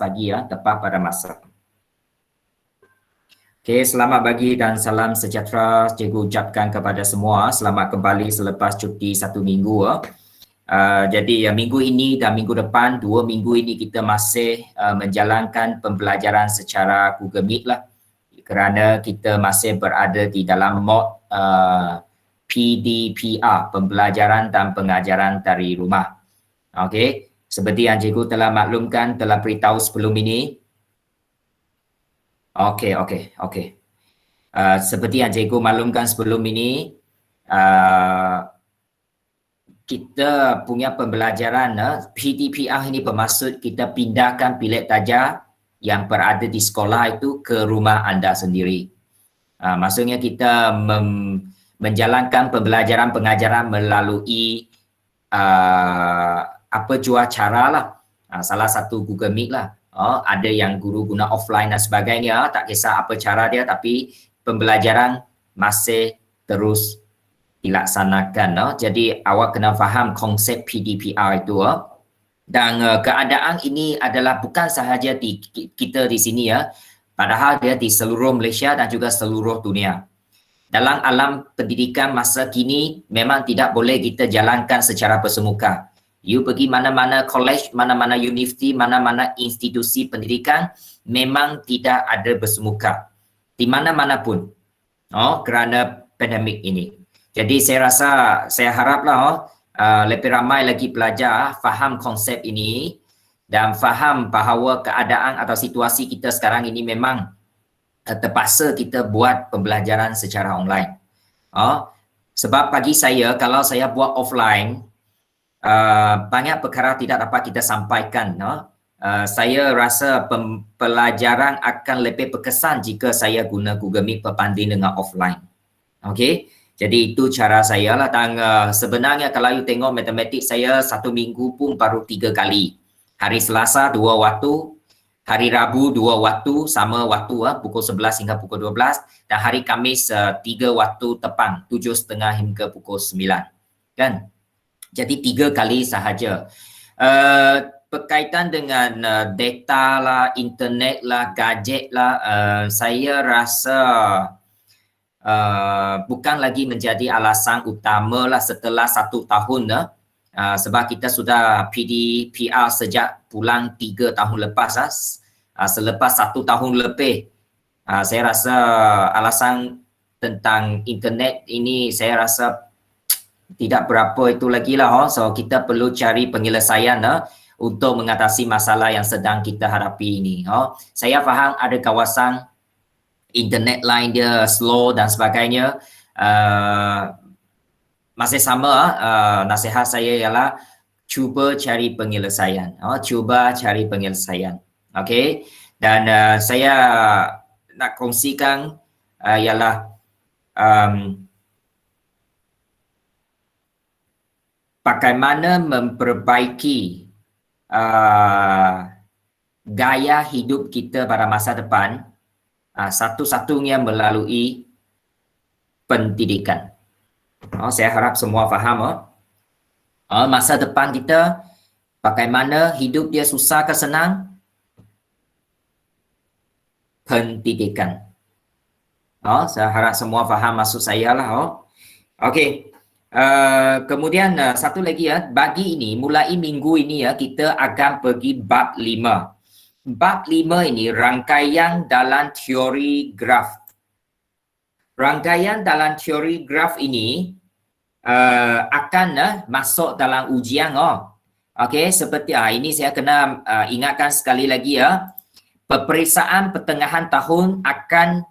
pagi ya, tepat pada masa. Okey, selamat pagi dan salam sejahtera cikgu ucapkan kepada semua. Selamat kembali selepas cuti 1 minggu. Jadi minggu ini dan minggu depan, 2 minggu ini kita masih menjalankan pembelajaran secara Google Meet lah. Kerana kita masih berada di dalam mod PDPR, pembelajaran dan pengajaran dari rumah. Okey, seperti yang cikgu telah maklumkan, telah beritahu sebelum ini. Okey. Seperti yang cikgu maklumkan sebelum ini, kita punya pembelajaran PDPR ini bermaksud kita pindahkan bilik tajar yang berada di sekolah itu ke rumah anda sendiri. Maksudnya kita menjalankan pembelajaran pengajaran melalui apa jua cara lah. Salah satu Google Meet lah. Ada yang guru guna offline dan sebagainya, tak kisah apa cara dia, tapi pembelajaran masih terus dilaksanakan. Jadi awak kena faham konsep PDPR itu. Dan keadaan ini adalah bukan sahaja di kita di sini ya, padahal dia di seluruh Malaysia dan juga seluruh dunia. Dalam alam pendidikan masa kini memang tidak boleh kita jalankan secara bersemuka. You pergi mana-mana college, mana-mana universiti, mana-mana institusi pendidikan memang tidak ada bersemuka di mana-mana pun kerana pandemik ini. Jadi saya rasa, saya haraplah lebih ramai lagi pelajar faham konsep ini dan faham bahawa keadaan atau situasi kita sekarang ini memang terpaksa kita buat pembelajaran secara online. Sebab bagi saya, kalau saya buat offline, banyak perkara tidak dapat kita sampaikan. Saya rasa pembelajaran akan lebih berkesan jika saya guna Google Meet berbanding dengan offline. Okey, jadi itu cara saya lah. Dan sebenarnya kalau you tengok matematik saya 1 minggu pun baru 3 kali. Hari Selasa 2 waktu, hari Rabu 2 waktu, sama waktu pukul 11 hingga pukul 12, dan hari Khamis 3 waktu tepang, 7.30 hingga pukul 9. Kan? Jadi 3 kali sahaja. Berkaitan dengan data lah, internet lah, gadget lah, saya rasa bukan lagi menjadi alasan utama lah setelah 1 tahun. Sebab kita sudah PDPR sejak bulan 3 tahun lepas. Selepas 1 tahun lebih, saya rasa alasan tentang internet ini saya rasa tidak berapa itu lagi lah. So kita perlu cari penyelesaian untuk mengatasi masalah yang sedang kita hadapi ini. Saya faham ada kawasan internet line dia slow dan sebagainya. Masih sama, nasihat saya ialah cuba cari penyelesaian. Cuba cari penyelesaian. Okey. Dan saya nak kongsikan ialah bagaimana memperbaiki gaya hidup kita pada masa depan, satu-satunya melalui pendidikan. Saya harap semua faham. Masa depan kita, bagaimana hidup dia susah ke senang? Pendidikan. Saya harap semua faham maksud saya lah. Okey. Kemudian satu lagi bagi ini, mulai minggu ini kita akan pergi bab 5. Bab 5 ini rangkaian dalam teori graf. Rangkaian dalam teori graf ini akan masuk dalam ujian. Okey, seperti ini saya kena ingatkan sekali lagi peperiksaan pertengahan tahun akan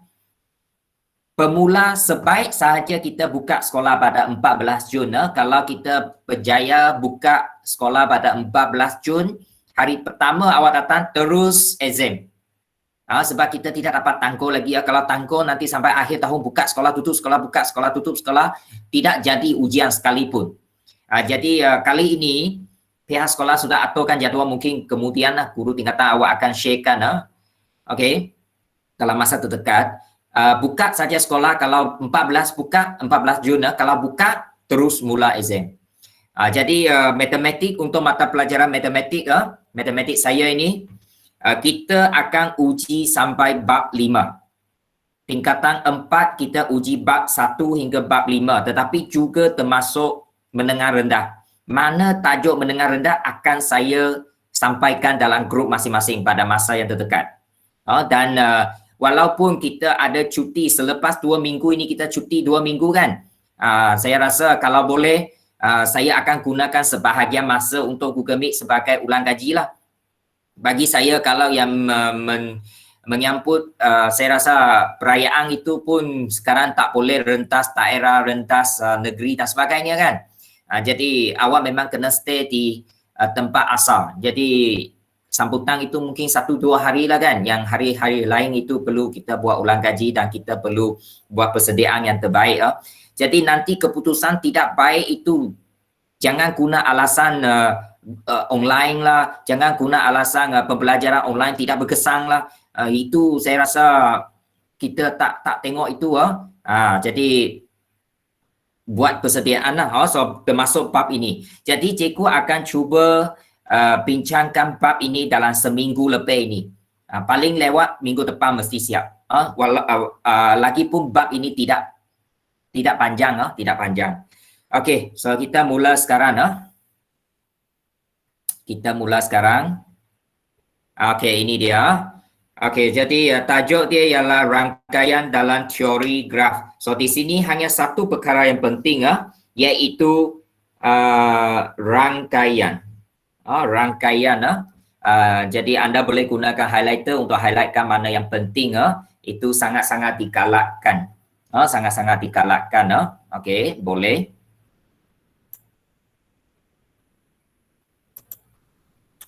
bermula sebaik sahaja kita buka sekolah pada 14 Jun. Kalau kita berjaya buka sekolah pada 14 Jun, hari pertama awak datang terus exam. Sebab kita tidak dapat tangguh lagi. Kalau tangguh nanti sampai akhir tahun buka sekolah, tutup sekolah, buka sekolah, tutup sekolah, tidak jadi ujian sekalipun. Jadi kali ini pihak sekolah sudah aturkan jadual, mungkin kemudian guru tingkatan awak akan sharekan. Okey, dalam masa terdekat. Buka saja sekolah, kalau 14 buka 14 Jun, kalau buka terus mula exam. Jadi matematik, untuk mata pelajaran matematik saya ini kita akan uji sampai bab 5. Tingkatan 4 kita uji bab 1 hingga bab 5, tetapi juga termasuk menengah rendah. Mana tajuk menengah rendah akan saya sampaikan dalam grup masing-masing pada masa yang terdekat. Dan walaupun kita ada cuti selepas 2 minggu ini, kita cuti 2 minggu kan, saya rasa kalau boleh saya akan gunakan sebahagian masa untuk Google Meet sebagai ulang kaji lah. Bagi saya kalau yang menyambut saya rasa perayaan itu pun sekarang tak boleh rentas daerah, rentas negeri dan sebagainya kan. Jadi awak memang kena stay di tempat asal. Jadi sambutan itu mungkin 1-2 hari lah kan. Yang hari-hari lain itu perlu kita buat ulang kaji dan kita perlu buat persediaan yang terbaik. Jadi nanti keputusan tidak baik itu jangan guna alasan online lah, jangan guna alasan pembelajaran online tidak berkesan lah. Itu saya rasa kita tak tengok itu. Jadi buat persediaan lah. So termasuk bab ini. Jadi cikgu akan cuba bincangkan bab ini dalam seminggu lebih ini. Paling lewat minggu depan mesti siap. Lagipun bab ini tidak panjang, tidak panjang. Okey, so kita mula sekarang. Kita mula sekarang. Okey, ini dia. Okey, jadi tajuk dia ialah rangkaian dalam teori graf. So di sini hanya satu perkara yang penting, iaitu rangkaian. Rangkaian. Jadi anda boleh gunakan highlighter untuk highlightkan mana yang penting. Itu sangat-sangat digalakkan. Sangat-sangat digalakkan. Okey, boleh.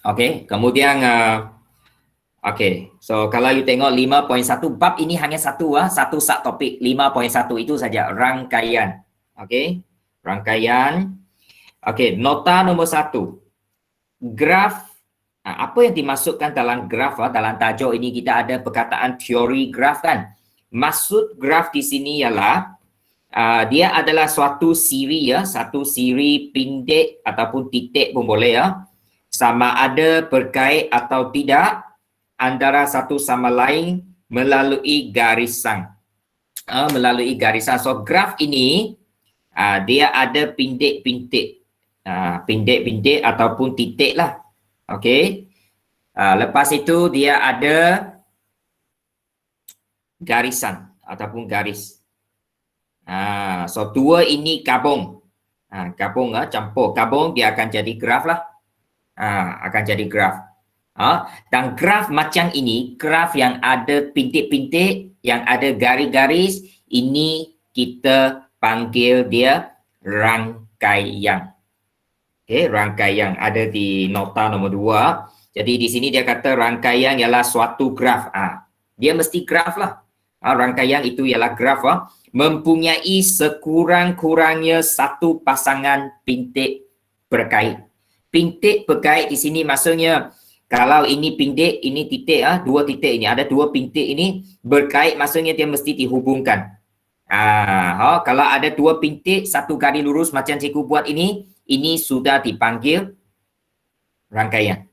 Okey, kemudian okey. So kalau you tengok 5.1 bab ini hanya satu subtopik 5.1 itu saja, rangkaian. Okey. Rangkaian. Okey, nota nombor 1. Graf. Apa yang dimasukkan dalam graf? Dalam tajuk ini kita ada perkataan teori graf kan. Maksud graf di sini ialah dia adalah suatu siri satu siri pendek ataupun titik pun boleh sama ada berkait atau tidak antara satu sama lain melalui garisan. Melalui garisan. So graf ini dia ada pindik-pindik. Pindik-pindik ataupun titik lah. Okey. Lepas itu dia ada garisan ataupun garis. So dua ini gabung. Gabung campur. Gabung dia akan jadi graf lah. Akan jadi graf. Dan graf macam ini, graf yang ada pintik-pintik, yang ada garis-garis, ini kita panggil dia rangkaian. Okey, rangkaian ada di nota nombor 2. Jadi di sini dia kata rangkaian ialah suatu graf. Dia mesti graf lah. Rangkaian itu ialah graf. Mempunyai sekurang-kurangnya satu pasangan pintik berkait. Pintik berkait di sini maksudnya kalau ini pintik, ini titik, dua titik ini, ada dua pintik ini berkait maksudnya dia mesti dihubungkan. Kalau ada dua pintik, satu garis lurus macam cikgu buat ini sudah dipanggil rangkaian.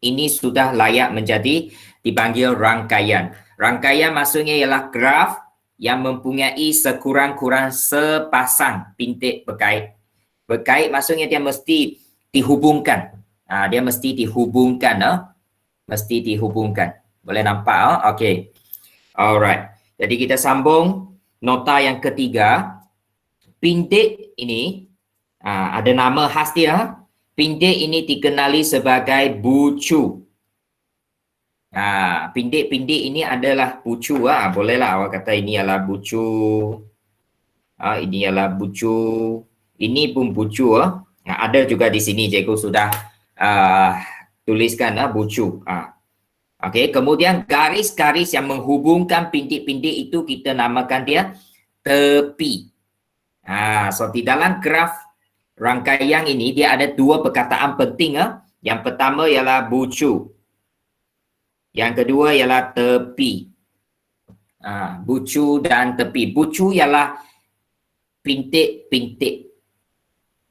Ini sudah layak menjadi dipanggil rangkaian. Rangkaian maksudnya ialah graf yang mempunyai sekurang-kurang sepasang pintik berkait. Berkait maksudnya dia mesti dihubungkan. Dia mesti dihubungkan. Mesti dihubungkan. Boleh nampak? Okey. Alright. Jadi kita sambung nota yang ketiga. Pindik ini ada nama khas dia. Pindik ini dikenali sebagai bucu. Pindik-pindik ini adalah bucu. Bolehlah awak kata ini adalah bucu. Ini adalah bucu. Ini pun bucu. Ada juga di sini cikgu sudah tuliskan bucu. Okey, kemudian garis-garis yang menghubungkan pindik-pindik itu kita namakan dia tepi. So di dalam graf rangkaian ini dia ada dua perkataan penting. Yang pertama ialah bucu. Yang kedua ialah tepi. Bucu dan tepi. Bucu ialah pintik-pintik.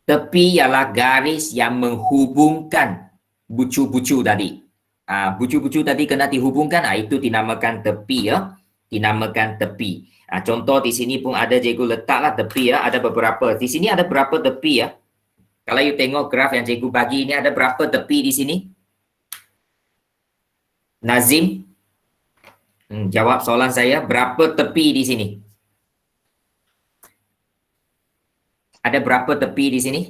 Tepi ialah garis yang menghubungkan bucu-bucu tadi. bucu-bucu tadi kena dihubungkan, itu dinamakan tepi ya. Dinamakan tepi. Contoh di sini pun ada cikgu letaklah tepi ya, ada beberapa. Di sini ada berapa tepi ya? Kalau you tengok graf yang cikgu bagi ini ada berapa tepi di sini? Nazim, jawab soalan saya, berapa tepi di sini? Ada berapa tepi di sini?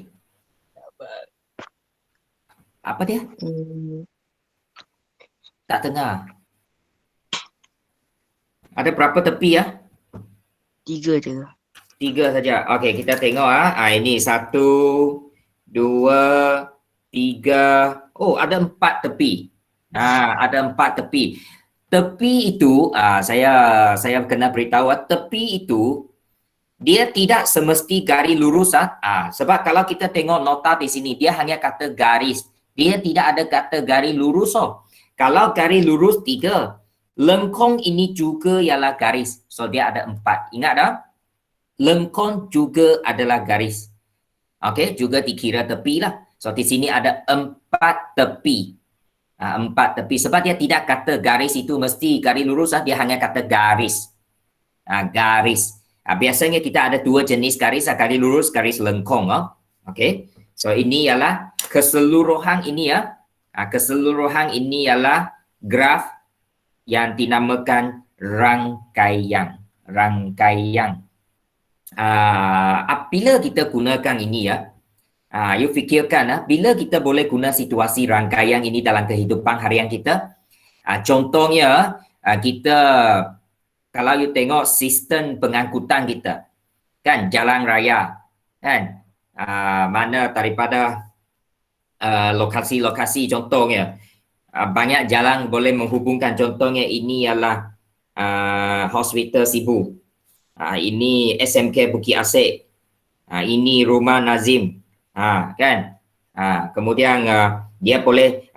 Apa dia? Tak dengar. Ada berapa tepi ya? 3 je. 3 saja. Okey, kita tengok ini 1, 2, 3. Oh, ada 4 tepi. Ada 4 tepi. Tepi itu saya kena beritahu tepi itu dia tidak semesti garis lurus sebab kalau kita tengok nota di sini dia hanya kata garis. Dia tidak ada kata garis lurus. Kalau garis lurus 3, lengkung ini juga ialah garis. So dia ada 4. Ingat dah? Lengkung juga adalah garis. Okey, juga dikira tepi lah. So di sini ada 4 tepi. 4 tepi sebab dia tidak kata garis itu mesti garis lurus dia hanya kata garis. Garis. Biasanya kita ada 2 jenis garis, garis lurus, garis lengkung. Okey. So ini ialah keseluruhan ini ya. Keseluruhan ini ialah graf yang dinamakan rangkaian. Rangkaian. Bila kita gunakan ini ya, you fikirkan bila kita boleh guna situasi rangkaian ini dalam kehidupan harian kita. Contohnya kita kalau you tengok sistem pengangkutan kita, kan jalan raya, kan mana daripada lokasi-lokasi contohnya banyak jalan boleh menghubungkan. Contohnya ini ialah Hospital Sibu, ini SMK Bukit Asik, ini Rumah Nazim, kan. Kemudian dia boleh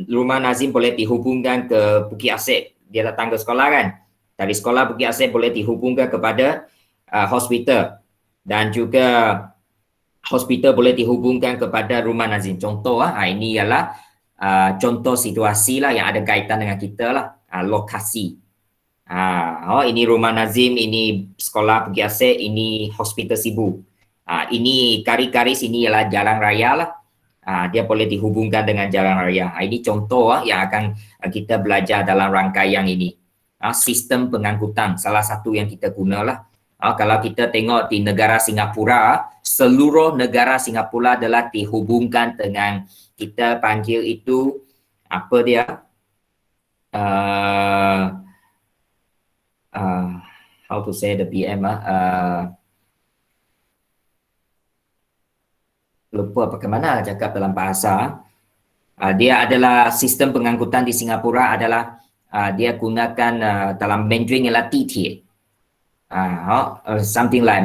Rumah Nazim boleh dihubungkan ke Bukit Asik. Dia datang ke sekolah kan. Dari sekolah Bukit Asik boleh dihubungkan kepada hospital, dan juga hospital boleh dihubungkan kepada Rumah Nazim. Contoh ini ialah contoh situasi lah yang ada kaitan dengan kita lah, lokasi. Ini Rumah Nazim, ini sekolah Bukit Asik, ini Hospital Sibu. Ini garis-garis ini ialah jalan raya lah. Dia boleh dihubungkan dengan jalan raya. Ini contoh yang akan kita belajar dalam rangkaian ini. Sistem pengangkutan salah satu yang kita gunalah. Kalau kita tengok di negara Singapura, seluruh negara Singapura adalah dihubungkan dengan, kita panggil itu apa dia? How to say the PM? Lupa bagaimana cakap dalam bahasa. Dia adalah sistem pengangkutan di Singapura adalah dia gunakan dalam Mandarin ialah titie. Something like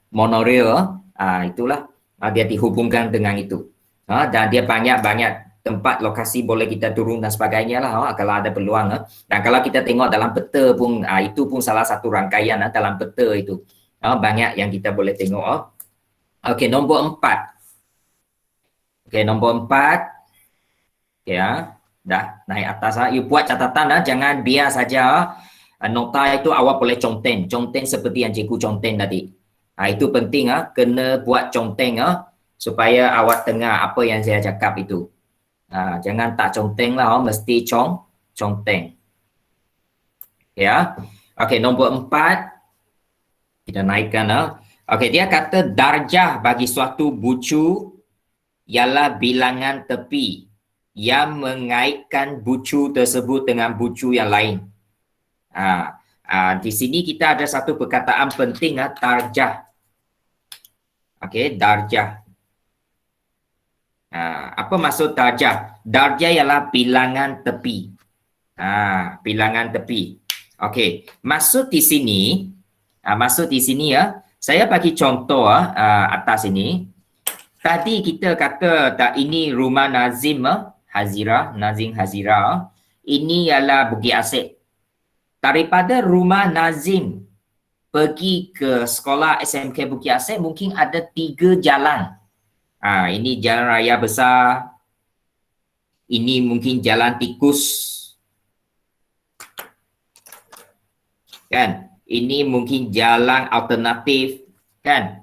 monorail, itulah dia dihubungkan dengan itu. Dan dia banyak tempat lokasi boleh kita turun dan sebagainya lah kalau ada peluang. Dan kalau kita tengok dalam peta pun itu pun salah satu rangkaian dalam peta itu. Banyak yang kita boleh tengok. Okey, nombor 4. Okey, nombor 4. Ya, dah naik atas. You buat catatan jangan biar saja nota itu awak boleh conteng seperti yang cikgu conteng tadi. Itu penting kena buat conteng supaya awak dengar apa yang saya cakap itu. Jangan tak conteng lah, mesti conteng. Ya. Okey, nombor 4 kita naikkan. Okey, dia kata darjah bagi suatu bucu ialah bilangan tepi yang mengaitkan bucu tersebut dengan bucu yang lain. Di sini kita ada satu perkataan penting, darjah. Okey, darjah. Apa maksud darjah? Darjah ialah bilangan tepi. Bilangan tepi. Okey, maksud di sini ya, saya bagi contoh atas ini. Tadi kita kata ini Rumah Nazim Nazim Hazira. Ini ialah Bukit Asik. Daripada Rumah Nazim pergi ke sekolah SMK Bukit Asik mungkin ada 3 jalan. Ini jalan raya besar. Ini mungkin jalan tikus. Kan? Ini mungkin jalan alternatif. Kan?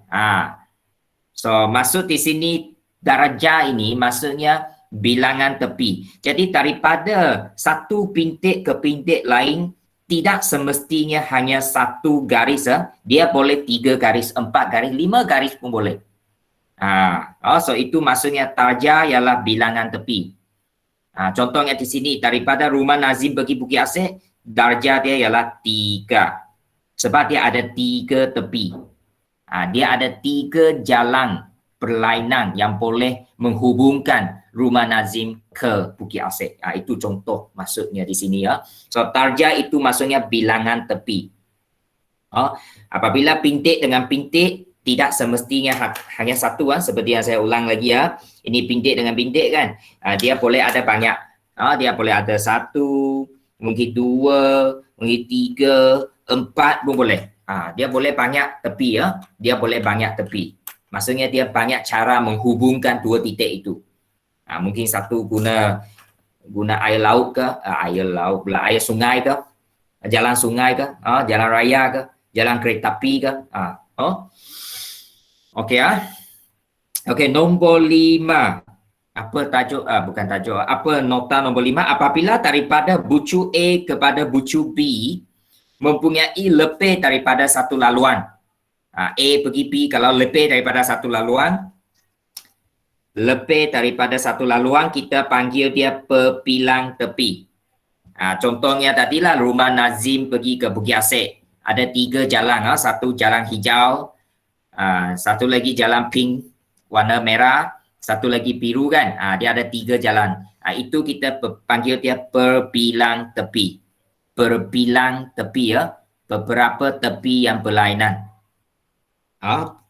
So, maksud di sini darjah ini maksudnya bilangan tepi. Jadi daripada satu pintik ke pintik lain tidak semestinya hanya satu garis. Dia boleh 3 garis, 4 garis, 5 garis pun boleh. So itu maksudnya darjah ialah bilangan tepi. Contohnya di sini daripada rumah Nazim pergi Bukit Asih, darjah dia ialah 3. Sebab dia ada 3 tepi. Dia ada 3 jalan perlainan yang boleh menghubungkan rumah Nazim ke Bukit Asih. Itu contoh maksudnya di sini ya. So darjah itu maksudnya bilangan tepi. Apabila pintik dengan pintik tidak semestinya hanya satu seperti yang saya ulang lagi ya. Ini pintik dengan pintik kan. Dia boleh ada banyak. Dia boleh ada 1, mungkin 2, mungkin 3, 4 pun boleh. Dia boleh banyak tepi ya. Dia boleh banyak tepi. Maksudnya dia banyak cara menghubungkan 2 titik itu. Mungkin satu guna air laut ke, air sungai ke, jalan sungai ke, jalan raya ke, jalan kereta api ke. Okey Okey, nombor 5. Apa tajuk? Bukan tajuk. Apa nota nombor 5? Apabila daripada bucu A kepada bucu B mempunyai lebih daripada satu laluan. A pergi B, kalau lebih daripada satu laluan, kita panggil dia perpilang tepi. Contohnya tadilah rumah Nazim pergi ke Bukit Asih. Ada 3 jalan. Satu jalan hijau, satu lagi jalan pink warna merah, satu lagi biru kan. Dia ada 3 jalan. Itu kita panggil dia perpilang tepi. Perpilang tepi ya. Beberapa tepi yang berlainan.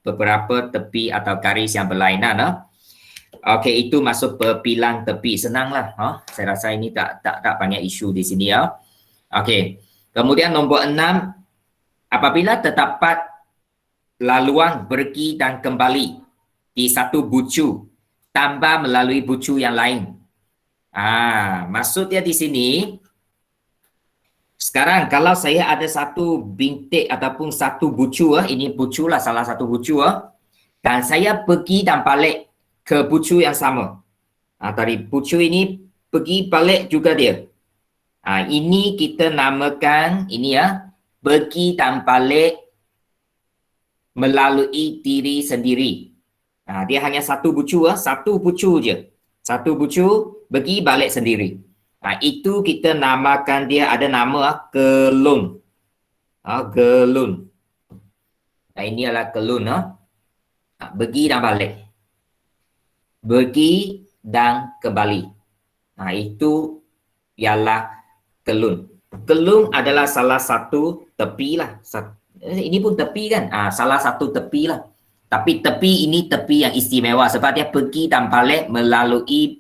Beberapa tepi atau garis yang berlainan. Okey, itu masuk perpilang tepi. Senanglah. Saya rasa ini tak banyak isu di sini ya. Okey. Kemudian nombor 6, apabila terdapat laluan pergi dan kembali di satu bucu tanpa melalui bucu yang lain. Maksudnya di sini, sekarang kalau saya ada satu bintik ataupun satu bucu, ini bucu lah, salah satu bucu, dan saya pergi dan balik ke bucu yang sama. Dari bucu ini pergi balik juga dia. Ini kita namakan ini ya, pergi dan balik melalui diri sendiri. Dia hanya satu bucu, satu bucu je. Satu bucu pergi balik sendiri. Itu kita namakan dia, ada nama kelun. Kelun. Ini adalah kelun. Pergi dan balik. Pergi dan kembali. Itu ialah kelun. Kelun adalah salah satu tepi lah. Ini pun tepi kan? Salah satu tepi lah. Tapi tepi ini tepi yang istimewa sebab dia pergi dan balik melalui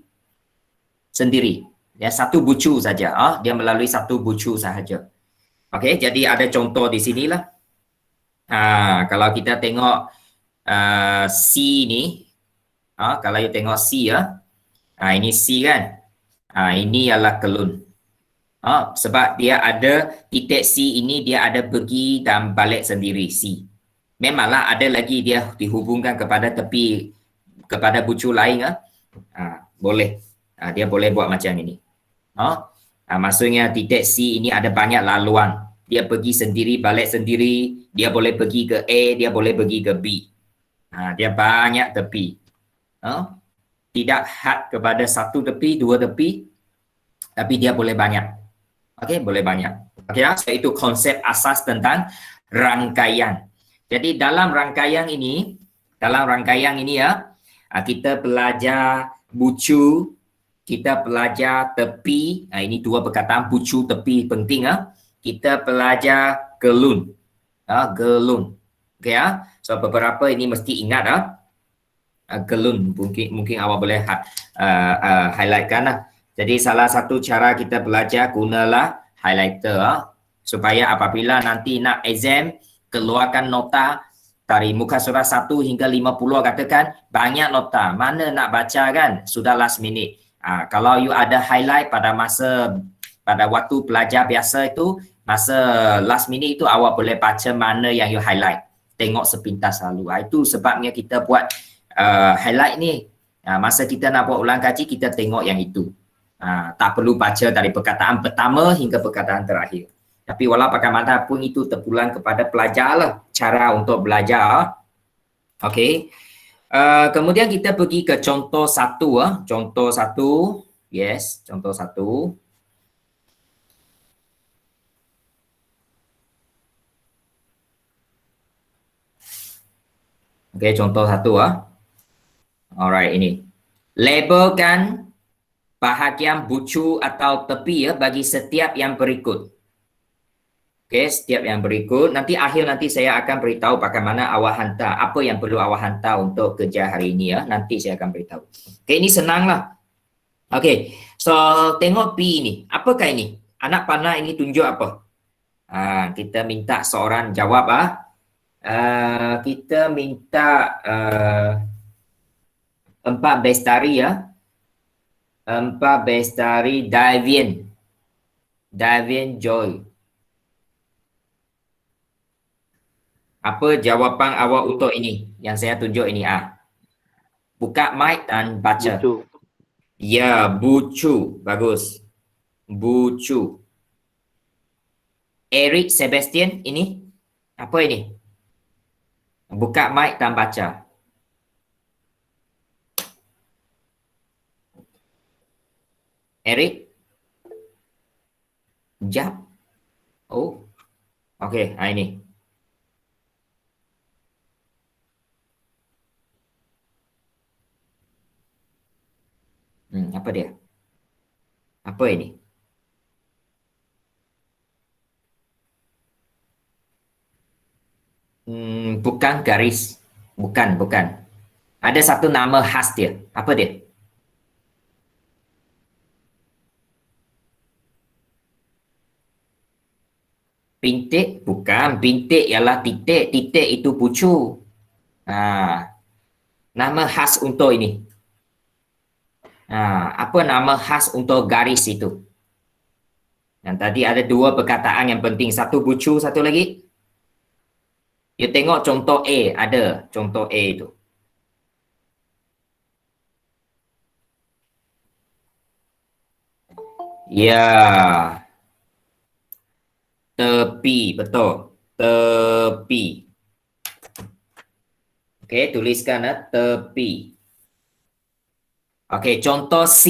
sendiri. Dia satu bucu saja. Dia melalui satu bucu sahaja. Okey, jadi ada contoh di sinilah. Kalau kita tengok C ni, kalau you tengok C ya, ini C kan. Ini ialah kelun. Sebab dia ada titik C ini, dia ada pergi dan balik sendiri C. Memanglah ada lagi dia dihubungkan kepada tepi, kepada bucu lain. Boleh. Dia boleh buat macam ini. Maksudnya titik C ini ada banyak laluan. Dia pergi sendiri, balik sendiri. Dia boleh pergi ke A, dia boleh pergi ke B. Dia banyak tepi. Tidak had kepada satu tepi, 2 tepi. Tapi dia boleh banyak. Okey, boleh banyak. Okey, so itu konsep asas tentang rangkaian. Jadi dalam rangkaian ini ya, kita belajar bucu, kita belajar tepi. Ini 2 perkataan, bucu, tepi penting. Kita belajar gelun. Gelun. Okey ya. So beberapa ini mesti ingat gelun. Mungkin awak boleh highlightkan lah. Jadi salah satu cara kita belajar, gunalah highlighter supaya apabila nanti nak exam, keluarkan nota dari muka surat 1 hingga 50 katakan, banyak nota. Mana nak baca kan? Sudah last minute. Kalau you ada highlight pada waktu belajar biasa itu, masa last minute itu awak boleh baca mana yang you highlight. Tengok sepintas lalu. Itu sebabnya kita buat highlight ni. Masa kita nak buat ulang kaji, kita tengok yang itu. Tak perlu baca dari perkataan pertama hingga perkataan terakhir. Tapi walau bagaimanapun itu terpulang kepada pelajar lah cara untuk belajar. Okey. Kemudian kita pergi ke contoh satu. Contoh satu. Yes, contoh satu. Okey, contoh satu. Alright, ini. Labelkan bahagian bucu atau tepi bagi setiap yang berikut. Okey, setiap yang berikut. Nanti saya akan beritahu bagaimana awak hantar, apa yang perlu awak hantar untuk kerja hari ini Nanti saya akan beritahu. Okey, ini senanglah. Okey, so tengok P ini. Apakah ini? Anak panah ini tunjuk apa? Kita minta seorang jawab kita minta 4 Bestari 4 Bestari Davian Joy. Apa jawapan awak untuk ini? Yang saya tunjuk ini. Buka mic dan baca. Bucu. Ya, bucu. Bagus. Bucu. Eric Sebastian ini? Apa ini? Buka mic dan baca. Eric? Jap. Oh. Okey, ini. Apa dia? Apa ini? Bukan garis. Bukan. Ada satu nama khas dia. Apa dia? Bintik? Bukan. Bintik ialah titik. Titik itu pucu. Nama khas untuk ini. Apa nama khas untuk garis itu? Yang tadi ada 2 perkataan yang penting. Satu bucu, satu lagi. You tengok contoh A. Ada contoh A itu. Ya. Tepi. Betul. Tepi. Okey, tuliskan tepi. Okey, contoh C.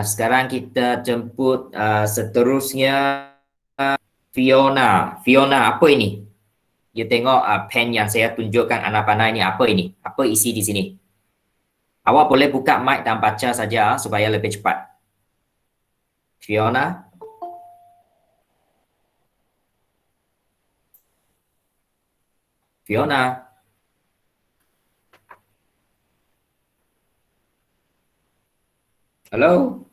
Sekarang kita jemput seterusnya Fiona. Fiona, apa ini? You tengok pen yang saya tunjukkan anak panah ini. Apa ini? Apa isi di sini? Awak boleh buka mic dan baca saja supaya lebih cepat. Fiona. Fiona. Hello?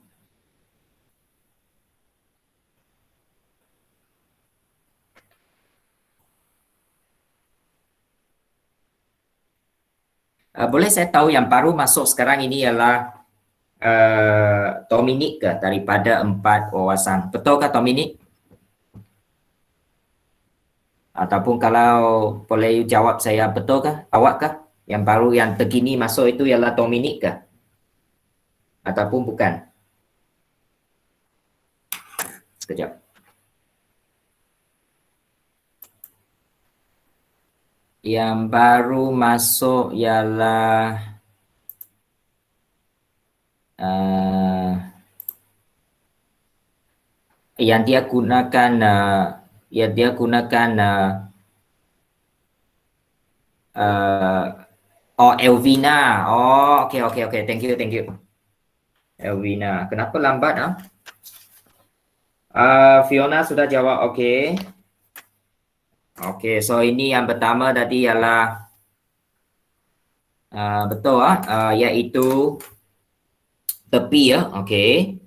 Boleh saya tahu yang baru masuk sekarang ini ialah Dominic ke daripada 4 wawasan? Betulkah Dominic? Ataupun kalau boleh jawab saya, betulkah? Awakkah? Yang baru yang terkini masuk itu ialah Dominic ke? Ataupun bukan? Sekejap. Yang baru masuk ialah yang dia gunakan Elvina. Okay. Thank you. Elvina. Kenapa lambat Fiona sudah jawab. Okay, so ini yang pertama tadi ialah betul iaitu tepi Okay,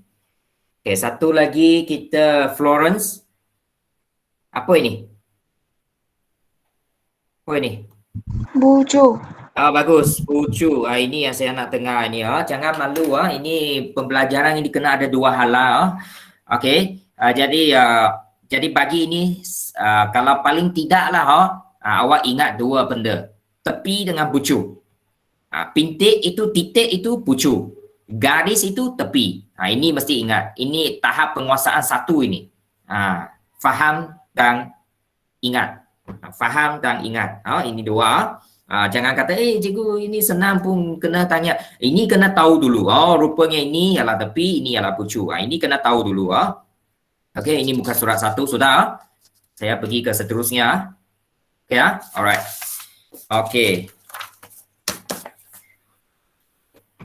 satu lagi kita Florence. Apa ini? Bucu. Bagus. Pucu. Ini yang saya nak dengar ni. Jangan malu. Ini pembelajaran ini kena ada dua hala. Okey. Jadi bagi ini kalau paling tidaklah awak ingat dua benda. Tepi dengan pucu. Pintik itu, titik itu pucu. Garis itu tepi. Ini mesti ingat. Ini tahap penguasaan satu ini. Faham dan ingat. Faham dan ingat. Ini dua. Jangan kata, cikgu ini senang pun kena tanya. Ini kena tahu dulu. Rupanya ini ialah tepi, ini ialah pucu. Ini kena tahu dulu. Okey, ini muka surat 1 sudah. Saya pergi ke seterusnya. Okey alright. Okey.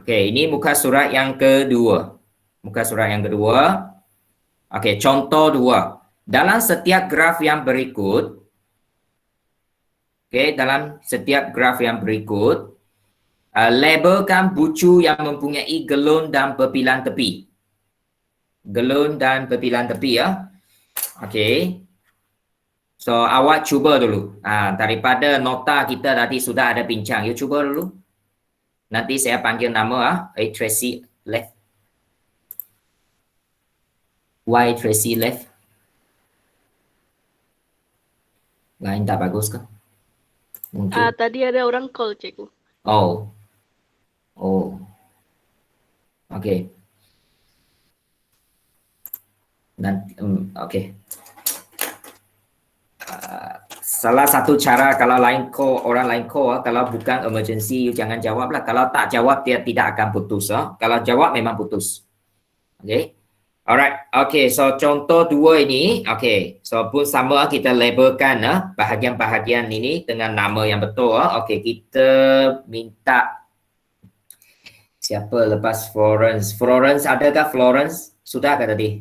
Okey, ini muka surat yang kedua. Muka surat yang kedua. Okey, contoh 2. Dalam setiap graf yang berikut, dalam setiap graf yang berikut, labelkan bucu yang mempunyai gelun dan perpilan tepi. Gelun dan perpilan tepi ya. Okey. So awak cuba dulu. Daripada nota kita tadi sudah ada bincang. You cuba dulu. Nanti saya panggil nama Tracy left. Why Tracy left? Lain tak bagus ke? Mungkin. Tadi ada orang call, cikgu. Oh. Okey. Nanti, okey. Salah satu cara kalau orang lain call, kalau bukan emergency, you jangan jawablah. Kalau tak jawab, dia tidak akan putus. Kalau jawab, memang putus. Okey. Alright, okay, so contoh 2 ini, okay, so pun sama kita labelkan bahagian-bahagian ini dengan nama yang betul. Okay, kita minta siapa lepas Florence? Florence adakah Florence? Sudah ke tadi?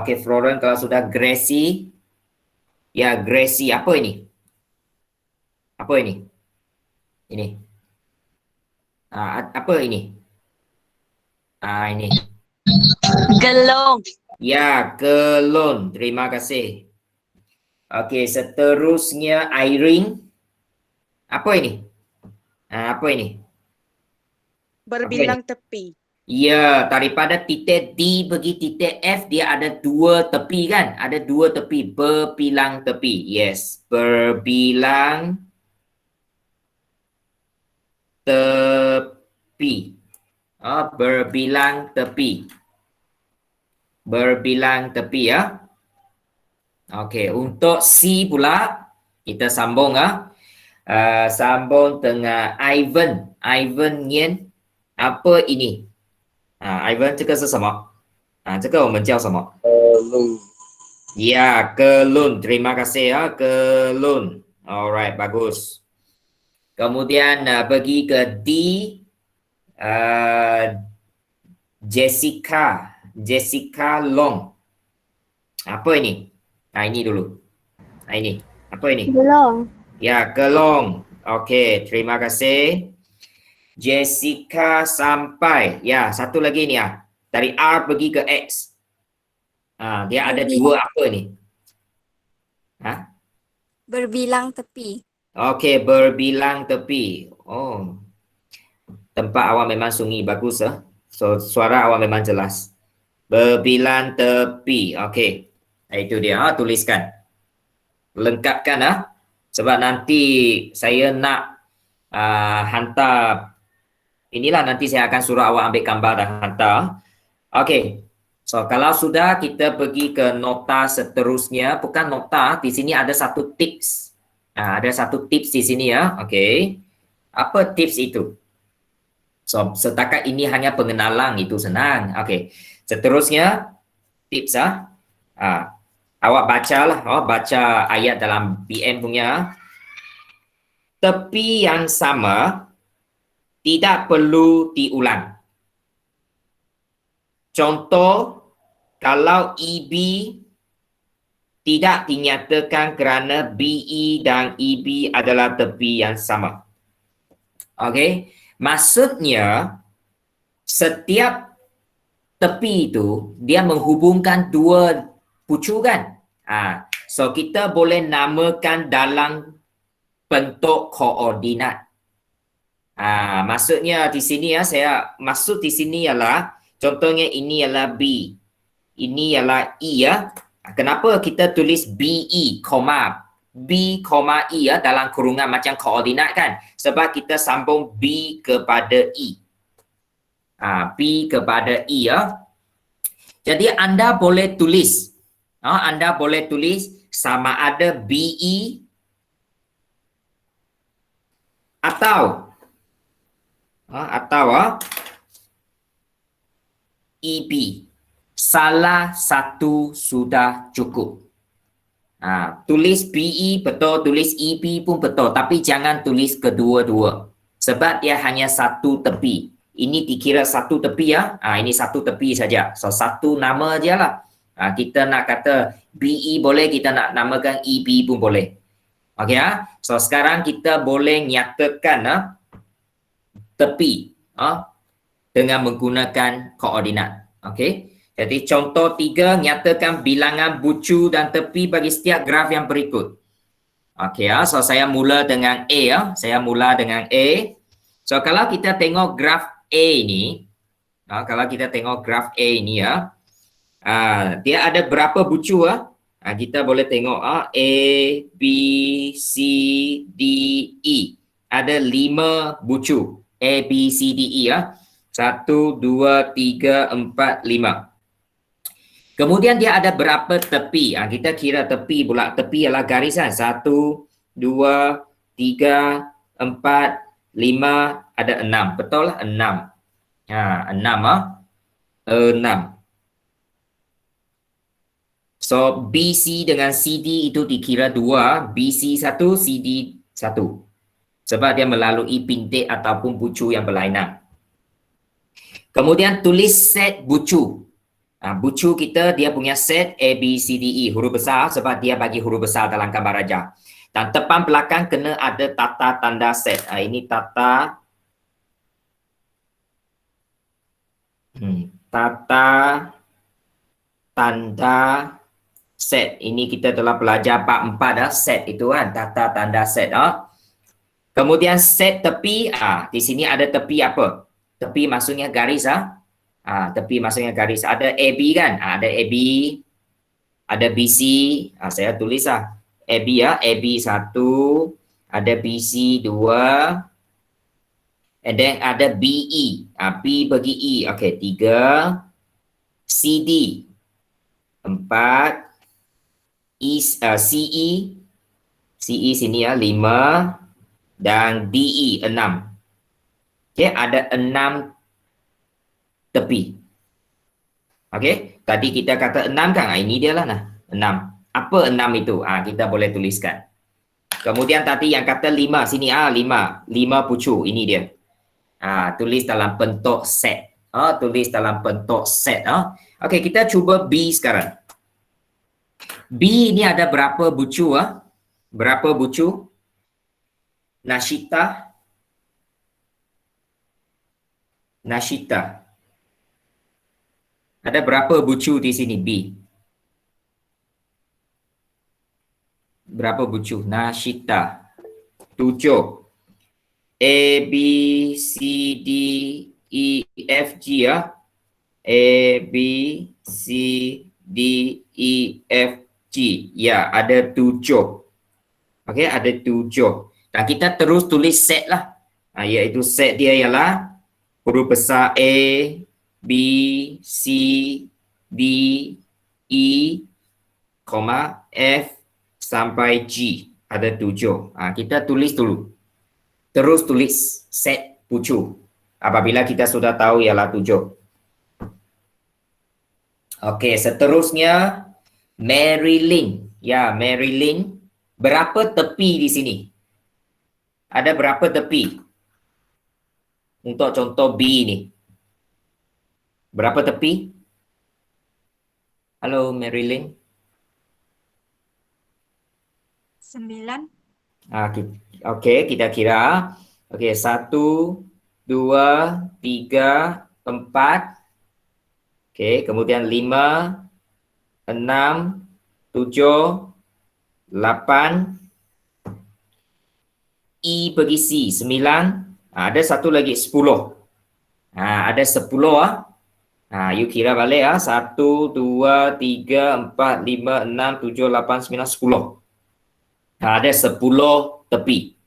Okay, Florence kalau sudah Gracie. Ya, Gracie, apa ini? Apa ini? Ini. Apa ini? Ini. Gelung. Ya, gelun. Terima kasih. Okey, seterusnya Irene. Apa ini? Apa ini? Berbilang tepi. Ya, daripada titik D pergi titik F, dia ada 2 tepi kan? Ada 2 tepi. Berbilang tepi. Yes. Berbilang tepi. Berbilang tepi. Berbilang tepi ya. Okey, untuk C pula kita sambung sambung dengan Ivan. Ivan Nian. Apa ini? Ivan, 这个是什么？这个我们叫什么？ Gelun. Ya, gelun. Terima kasih ya, gelun. Alright, bagus. Kemudian pergi ke D. Jessica Long. Apa ini? Ini dulu. Ini. Apa ini? Gelong. Ya, gelong. Okey, terima kasih. Jessica sampai. Ya, satu lagi ni ya. Dari R pergi ke X. Dia ada 2 apa ni? Berbilang tepi. Okey, berbilang tepi. Oh. Tempat awak memang sunyi, bagus . So suara awak memang jelas. Berbilang tepi. Okey. Itu dia, tuliskan. Lengkapkan sebab nanti saya nak hantar. Inilah nanti saya akan suruh awak ambil gambar dan hantar. Okey. So kalau sudah, kita pergi ke nota seterusnya. Bukan nota, di sini ada satu tips. Ada satu tips di sini ya. Okey. Apa tips itu? So setakat ini hanya pengenalan, itu senang. Okey. Seterusnya tips awak bacalah, baca ayat dalam BM punya. Tepi yang sama tidak perlu diulang. Contoh, kalau EB tidak dinyatakan kerana BE dan EB adalah tepi yang sama. Okey, maksudnya setiap tepi itu dia menghubungkan 2 pucu kan? So kita boleh namakan dalam bentuk koordinat. Maksudnya di sini ya, saya maksud di sini ialah contohnya ini ialah B. Ini ialah E ya. Kenapa kita tulis BE, B, E ya dalam kurungan macam koordinat kan? Sebab kita sambung B kepada E. B kepada E ya. Jadi anda boleh tulis. Anda boleh tulis sama ada BE atau EP. Salah satu sudah cukup. Tulis BE betul, tulis EP pun betul. Tapi jangan tulis kedua-dua. Sebab dia hanya satu tepi. Ini dikira satu tepi ya. Ini satu tepi saja. So, satu nama je lah. Kita nak kata BE boleh, kita nak namakan EP pun boleh. Okey ya. So, sekarang kita boleh nyatakan tepi dengan menggunakan koordinat. Okey. Jadi contoh 3, nyatakan bilangan bucu dan tepi bagi setiap graf yang berikut. Okey ya, so saya mula dengan A ya. Saya mula dengan A. So kalau kita tengok graf A ni, kalau kita tengok graf A ni ya, dia ada berapa bucu kita boleh tengok A, B, C, D, E. Ada 5 bucu. A, B, C, D, E ya. 1, 2, 3, 4, 5. Kemudian dia ada berapa tepi. Kita kira tepi pula. Tepi ialah garisan. 1, 2, 3, 4, 5, ada 6. Betul lah 6. 6. So BC dengan CD itu dikira 2. BC 1, CD 1. Sebab dia melalui pintik ataupun bucu yang berlainan. Kemudian tulis set bucu. Bucu kita dia punya set A, B, C, D, E. Huruf besar sebab dia bagi huruf besar dalam gambar raja. Dan depan belakang kena ada tata tanda set. Ini tata tanda set. Ini kita telah belajar bab 4 set itu kan. Tata tanda set. Kemudian set tepi. Di sini ada tepi apa? Tepi maksudnya garis tepi maksudnya garis. Ada AB kan? Ada AB. Ada BC. Saya tulis AB ya. AB 1. Ada BC 2. And then ada BE. B bagi E. Okey, 3. CD 4. CE. CE sini 5. Dan DE 6. Okey, ada 6 tepi. Okey, tadi kita kata 6 kan? Ini dia lah 6. Apa 6 itu? Kita boleh tuliskan. Kemudian tadi yang kata 5 sini 5 pucu. Ini dia. Tulis dalam bentuk set. Tulis dalam bentuk set. Okey, kita cuba B sekarang. B ni ada berapa bucu? Berapa bucu? Nashita. Ada berapa bucu di sini B? Berapa bucu? Nashita. 7. A, B, C, D, E, F, G ya. A, B, C, D, E, F, G. Ya, ada 7. Okey, ada 7. Dan kita terus tulis set lah. Iaitu set dia ialah huruf besar A, B, C, D, E, F sampai G. Ada 7. Kita tulis dulu. Terus tulis set bucu. Apabila kita sudah tahu ialah 7. Okey, seterusnya Marilyn. Ya, Marilyn. Berapa tepi di sini? Ada berapa tepi? Untuk contoh B ni. Berapa tepi? Halo Marilyn. 9. Okey, kita kira. Okey, 1, 2, 3, 4. Okey, kemudian 5, 6, 7, 8. E bagi C, 9. Ada satu lagi 10. Ada 10 you kira balik 1, 2, 3, 4, 5, 6, 7, 8, 9, 10. Ada 10 tepi.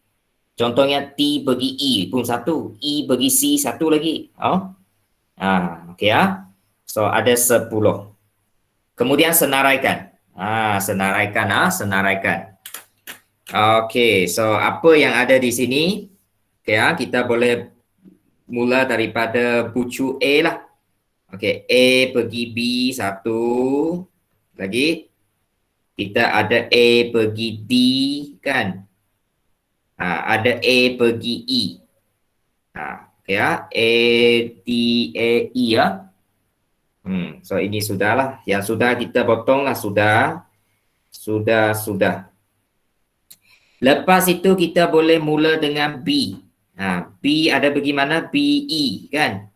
Contohnya T bagi E pun satu, E bagi C satu lagi. Okey So ada 10. Kemudian senaraikan. Senaraikan. Okey, so apa yang ada di sini? Okey kita boleh mula daripada bucu A lah. Okey, A pergi B satu. Lagi kita ada A pergi D kan? Ada A pergi E. Okey A, D, A, E So ini sudahlah. Yang sudah kita potonglah sudah. Lepas itu kita boleh mula dengan B. B ada bagaimana? BE kan?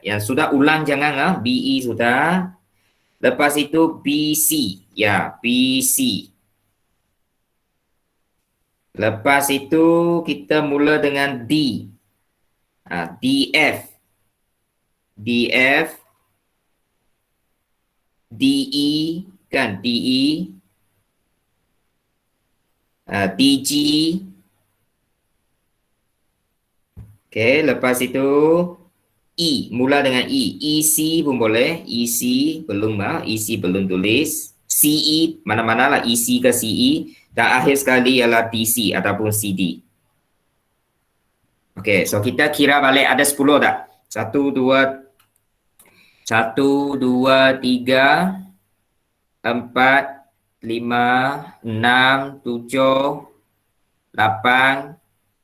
Yang sudah ulang jangan BE sudah. Lepas itu BC. BC. Lepas itu kita mula dengan D. DF. DE kan? DE. DG. Okey, lepas itu E, mula dengan E. EC pun boleh. EC belum EC belum tulis. CE mana-mana lah EC ke CE, dan akhir sekali ialah DC ataupun CD. Okey, so kita kira balik ada 10 tak? 1 2 3 4 5 6 7 8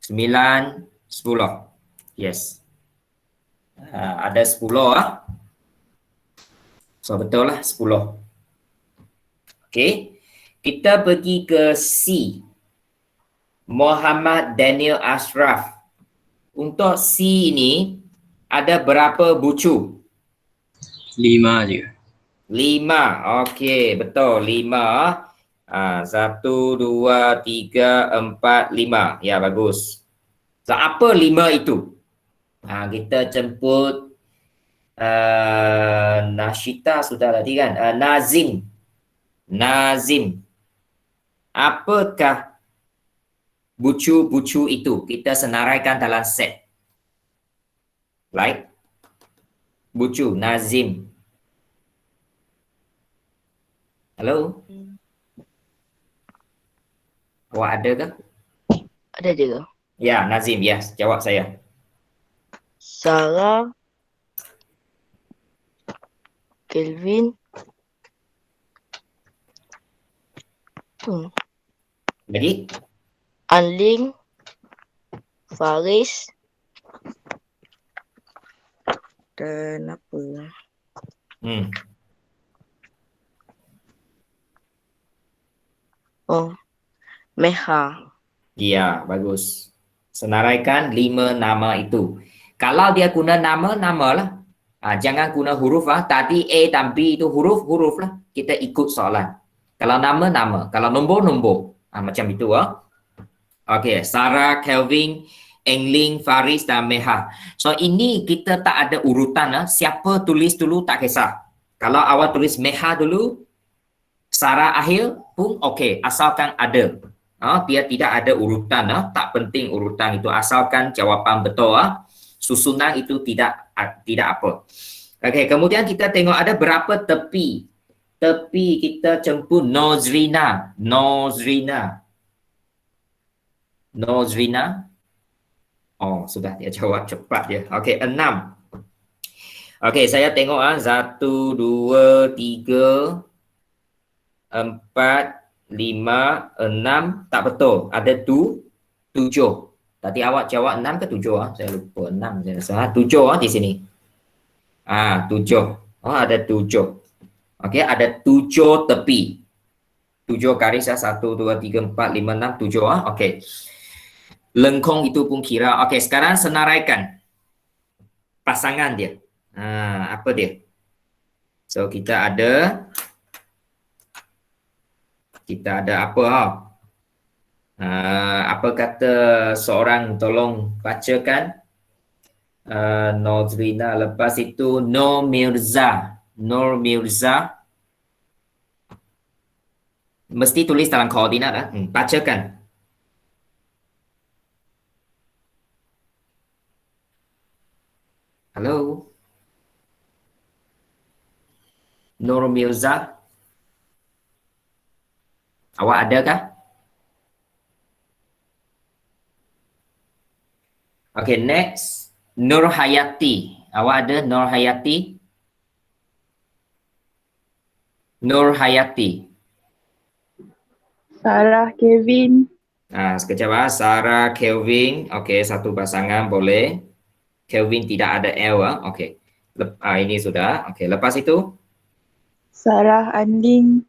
9 10. Yes. Ada 10 So betul lah 10. Okey. Kita pergi ke C. Muhammad Daniel Ashraf. Untuk C ini ada berapa bucu? 5 je. 5. Okey, betul 5. 1 2 3 4 5. Ya, bagus. So apa 5 itu? Kita jemput Nashita sudah tadi kan? Nazim. Apakah bucu-bucu itu? Kita senaraikan dalam set. Like bucu Nazim. Hello? Awak ada ke? Ada juga. Ya, Nazim. Yes, jawab saya. Sarah, Kelvin, Lagi? Anling, Faris, Dan apa? Meha. Ya, bagus. Senaraikan 5 nama itu. Kalau dia guna nama lah. Jangan guna huruf Tadi A dan B itu huruf lah. Kita ikut soalan. Kalau nama. Kalau nombor. Macam itu Okey, Sarah, Kelvin, Engling, Faris dan Meha. So ini kita tak ada urutan Siapa tulis dulu tak kisah. Kalau awak tulis Meha dulu, Sarah akhir pun okey, asalkan ada. Dia tidak ada urutan tak penting urutan itu, asalkan jawapan betul susunan itu tidak apa. Okey, kemudian kita tengok ada berapa tepi. Tepi kita jemput Nozrina. Oh, sudah dia jawab cepat dia. Okey, 6. Okey, saya tengok 1 2 3 4 5 6 tak betul. Ada 7. Tadi awak jawab 6 ke 7 Saya lupa 6 saya rasa. 7 di sini. 7. Ada 7. Okey, ada 7 tepi. 7 garis 1 2 3 4 5 6 7 Okey. Lengkung itu pun kira. Okey, sekarang senaraikan pasangan dia. Apa dia? So kita ada apa Apa kata seorang, tolong bacakan. Nozrina, lepas itu Nur Mirza. Nur Mirza. Mesti tulis dalam koordinat lah. Bacakan. Halo. Nur Mirza. Awak ada kah? Okay, next. Nur Hayati. Awak ada Nur Hayati? Nur Hayati. Sarah Kevin. Sekejap Sarah Kelvin. Okay, satu pasangan boleh. Kelvin tidak ada L. Okay. Ini sudah. Okay, lepas itu. Sarah Anding.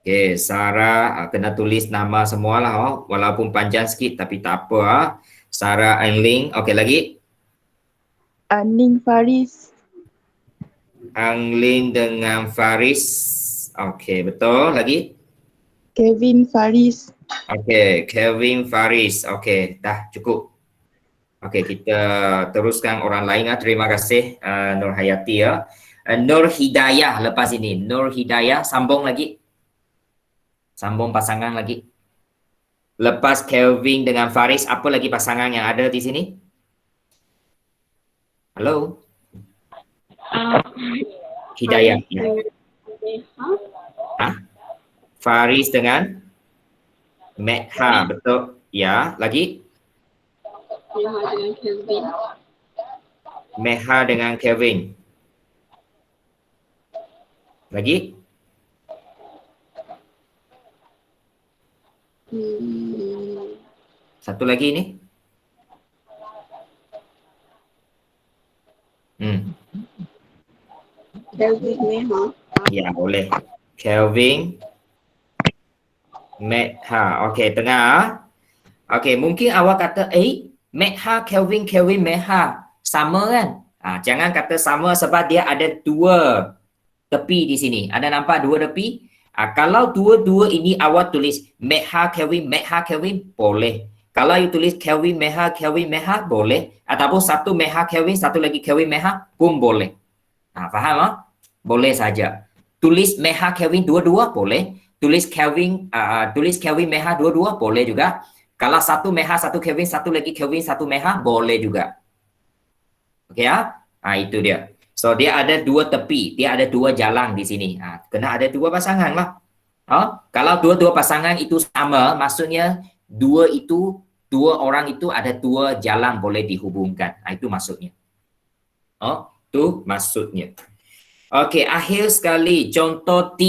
Okay, Sarah kena tulis nama semualah. Walaupun panjang sikit tapi tak apa. Sarah Angling. Okay, lagi. Anding Faris. Angling dengan Faris. Okay, betul. Lagi. Kevin Faris. Okay, Kevin Faris. Okay, dah cukup. Okay, kita teruskan orang lain. Terima kasih Nur Hayati ya. Nur Hidayah lepas ini. Nur Hidayah, sambung lagi. Sambung pasangan lagi. Lepas Kelvin dengan Faris, apa lagi pasangan yang ada di sini? Halo? Hidayah. Faris dengan Metha, betul. Ya, lagi? Meha dengan Kevin. Lagi? Satu lagi ini. Kelvin Meha. Ya, boleh. Kelvin Metha. Okey, tengah. Okey, mungkin awak kata, Metha, Kelvin, Meha. Sama kan? Jangan kata sama sebab dia ada dua tepi di sini. Ada nampak dua tepi? Kalau dua-dua ini awak tulis Metha, Kelvin, boleh. Kalau you tulis Kelvin, Meha, boleh. Ataupun satu Meha, Kelvin, satu lagi Kelvin, Meha, pun boleh. Faham? Boleh saja. Tulis Meha, Kelvin, dua-dua, boleh. Tulis Kelvin, Meha, dua-dua, boleh juga. Kalau satu Meha, satu Kelvin, satu lagi Kelvin, satu Meha, boleh juga. Okey ya? Itu dia. So, dia ada dua tepi. Dia ada dua jalan di sini. Kena ada dua pasangan lah. Kalau dua-dua pasangan itu sama, maksudnya dua orang itu ada dua jalan boleh dihubungkan. Itu maksudnya. Itu maksudnya. Okey, akhir sekali contoh T.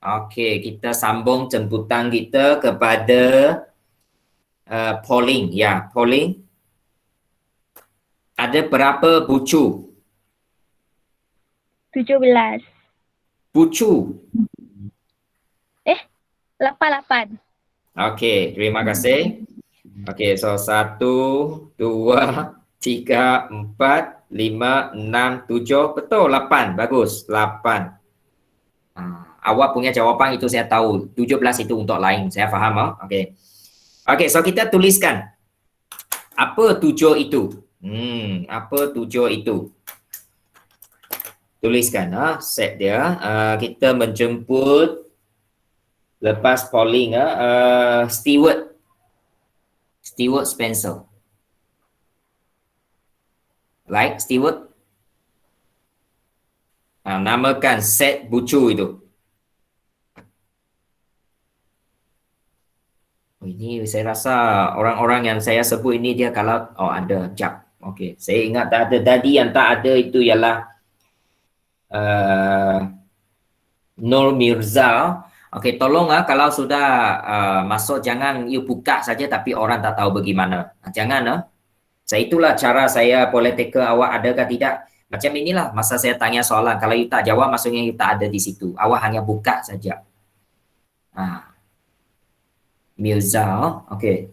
Okey, kita sambung jemputan kita kepada Pauline. Ya, Pauline. Ada berapa bucu? 17. Bucu. 8. Okey, terima kasih. Okey, so 1, 2, 3, 4, 5, 6, 7. Betul, 8. Bagus, 8. Awak punya jawapan itu saya tahu. 17 itu untuk lain. Saya faham. Okey. Okey, so kita tuliskan. Apa 7 itu? Apa 7 itu? Tuliskan. Set dia. Kita menjemput lepas Pauline. Stewart Spencer. Like Stewart. Namakan set bucu itu. Ini saya rasa orang-orang yang saya sebut ini dia kalau ada jap. Okey, saya ingat tak ada tadi, yang tak ada itu ialah Nur Mirza. Okey, tolong kalau sudah masuk jangan you buka saja tapi orang tak tahu bagaimana. Jangan Saya itulah cara saya boleh teka awak ada ke tidak. Macam inilah masa saya tanya soalan, kalau you tak jawab maksudnya you tak ada di situ. Awak hanya buka saja. Mirza, okey.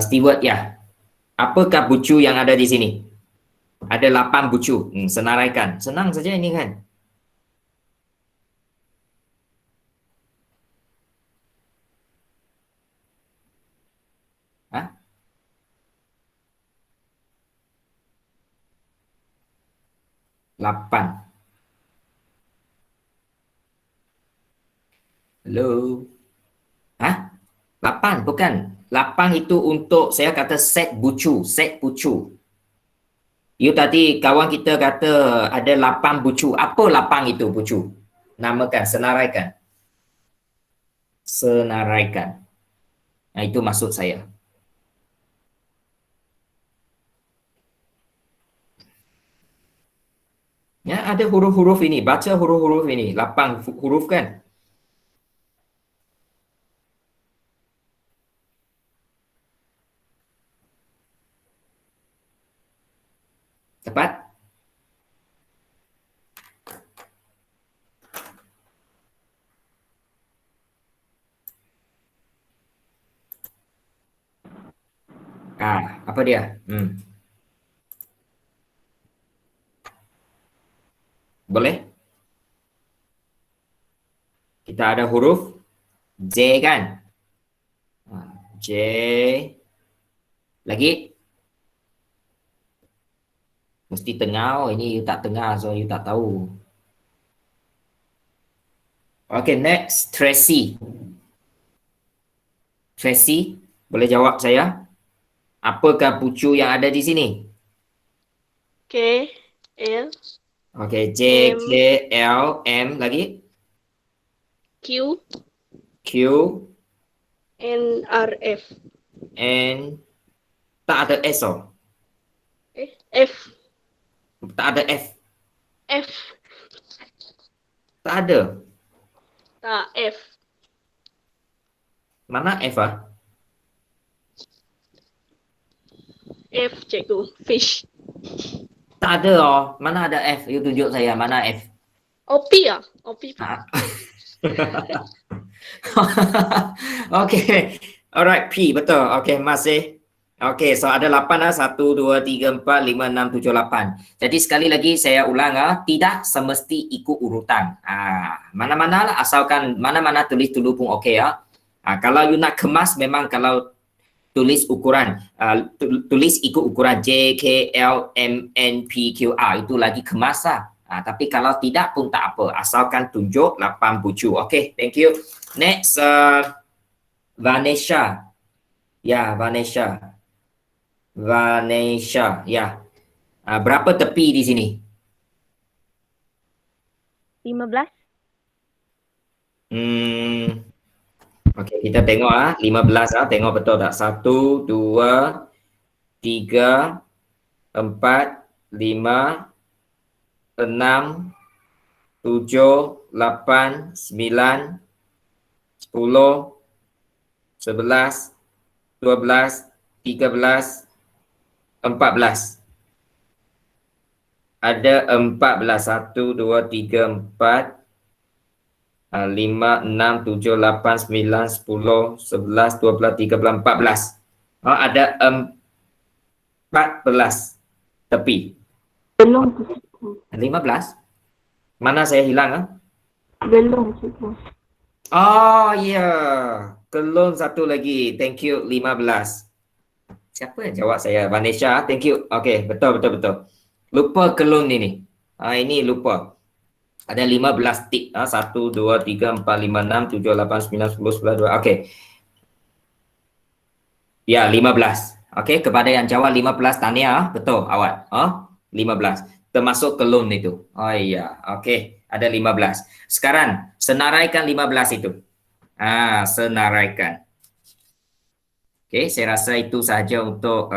Stewart ya. Apakah bucu yang ada di sini? Ada 8 bucu. Senaraikan. Senang saja ini kan. 8. Hello. Hah? 8 bukan. 8 itu untuk saya kata set bucu, set bucu. You tadi kawan kita kata ada 8 bucu. Apa 8 itu bucu? Namakan, senaraikan. Senaraikan. Nah, itu maksud saya. Ya, ada huruf-huruf ini. Baca huruf-huruf ini. 8 huruf kan? Tepat? Apa dia? Boleh? Kita ada huruf J kan? J. Lagi? Mesti tengah. Oh, ini you tak tengah, so you tak tahu. Okay, next. Tracy. Tracy, boleh jawab saya? Apakah pucu yang ada di sini? K, L, Okay, J, K, L, M. Lagi? Q, Q, N, R, F. N. Tak ada S, oh. F, Tak ada F. F, Tak ada. tak, F. Mana F, ah? F, cikgu. Fish. Tak ada, oh. Mana ada F? You tunjuk saya, mana F? O, P ah? O, P. Okay. Alright, P. Betul. Okay, masih. Okay, so ada 8 lah. 1, 2, 3, 4, 5, 6, 7, 8. Jadi sekali lagi saya ulang, tidak semesti ikut urutan. Mana-mana lah, asalkan mana-mana tulis dulu pun okay ya. Kalau you nak kemas, memang kalau tulis ukuran, tulis ikut ukuran J, K, L, M, N, P, Q, R. Itu lagi kemas lah. Tapi kalau tidak pun tak apa. Asalkan tunjuk 8 bucu. Okay, thank you. Next, Vanessa. Ya, Vanessa. Vanessa, ya. Berapa tepi di sini? 15. Okey, kita tengok 15 tengok betul tak? 1, 2, 3, 4, 5, 6, 7, 8, 9, 10, 11, 12, 13, 14. Ada 14. 1, 2, 3, 4, 5, 6, 7, 8, 9, 10, 11, 12, 13, 14. Ada 14 tepi. Belum. 15? Mana saya hilang? Belum, cikgu. Oh, ya. Kelon satu lagi. Thank you, 15. Siapa yang jawab saya? Vanessa, thank you. Okay, betul. Lupa kelon ini. Ini lupa. Ada 15 tik. 1, 2, 3, 4, 5, 6, 7, 8, 9, 10, 11, 12. Okay. Ya, 15. Okay, kepada yang jawab 15, tahniah. Betul, awak. 15. Termasuk kelon itu. Oh iya, okay. Ada 15. Sekarang, senaraikan 15 itu. Senaraikan. Okay, saya rasa itu sahaja untuk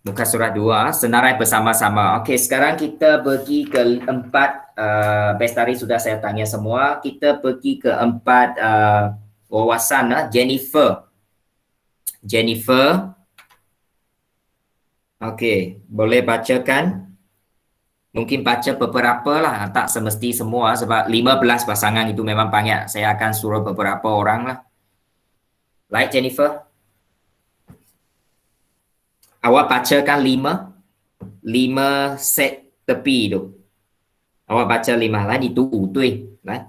muka surat 2. Senarai bersama-sama. Okay, sekarang kita pergi ke 4. Bestari sudah saya tanya semua. Kita pergi ke 4 wawasan. Jennifer. Okay, boleh bacakan? Mungkin baca beberapa lah. Tak semesti semua sebab 15 pasangan itu memang banyak. Saya akan suruh beberapa orang lah. Like Jennifer? Awak bacakan 5 set tepi tu. Awak baca 5 lah, itu utui. Lah.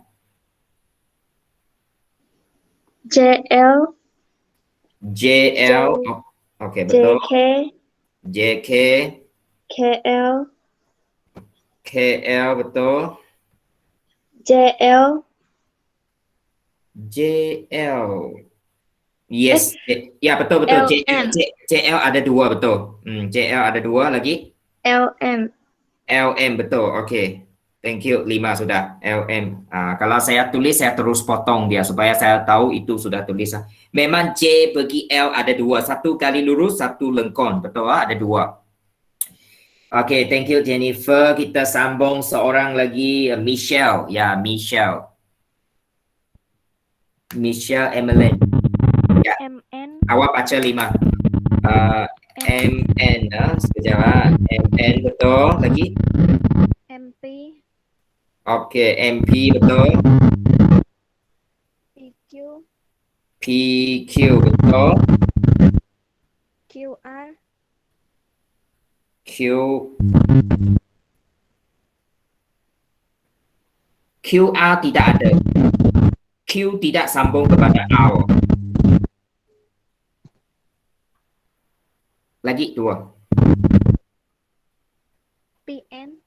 JL, Okey, betul. JK, JK, KL, KL betul. JL, JL. Yes. Ya betul betul. LM. JL ada dua betul. JL ada dua lagi. LM, LM betul. Okey. Thank you. 5 sudah. LM. Kalau saya tulis saya terus potong dia supaya saya tahu itu sudah tulis. Memang J bagi L ada dua. Satu kali lurus, satu lengkon. Betul ada dua. Okey, thank you Jennifer. Kita sambung seorang lagi Michelle. Ya, Michelle. Michelle Emeline. MN, Awak baca 5. MN sekejap. MN betul lagi. MP, Okey, MP betul. PQ, PQ betul. QR, Q QR tidak ada. Q tidak sambung kepada R. Lagi 2. PN,